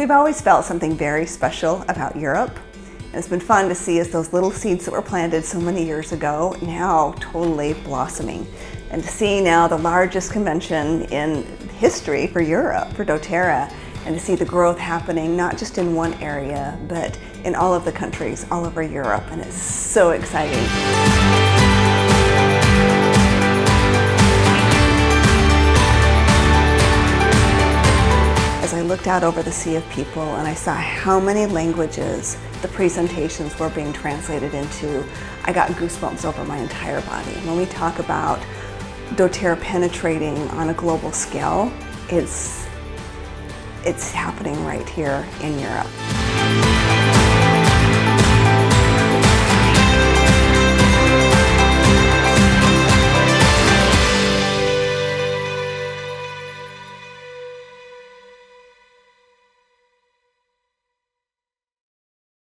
We've always felt something very special about Europe. And it's been fun to see as those little seeds that were planted so many years ago now totally blossoming. And to see now the largest convention in history for Europe, for dōTERRA, and to see the growth happening not just in one area, but in all of the countries all over Europe. And it's so exciting. As I looked out over the sea of people and I saw how many languages the presentations were being translated into, I got goosebumps over my entire body. When we talk about dōTERRA penetrating on a global scale, it's happening right here in Europe.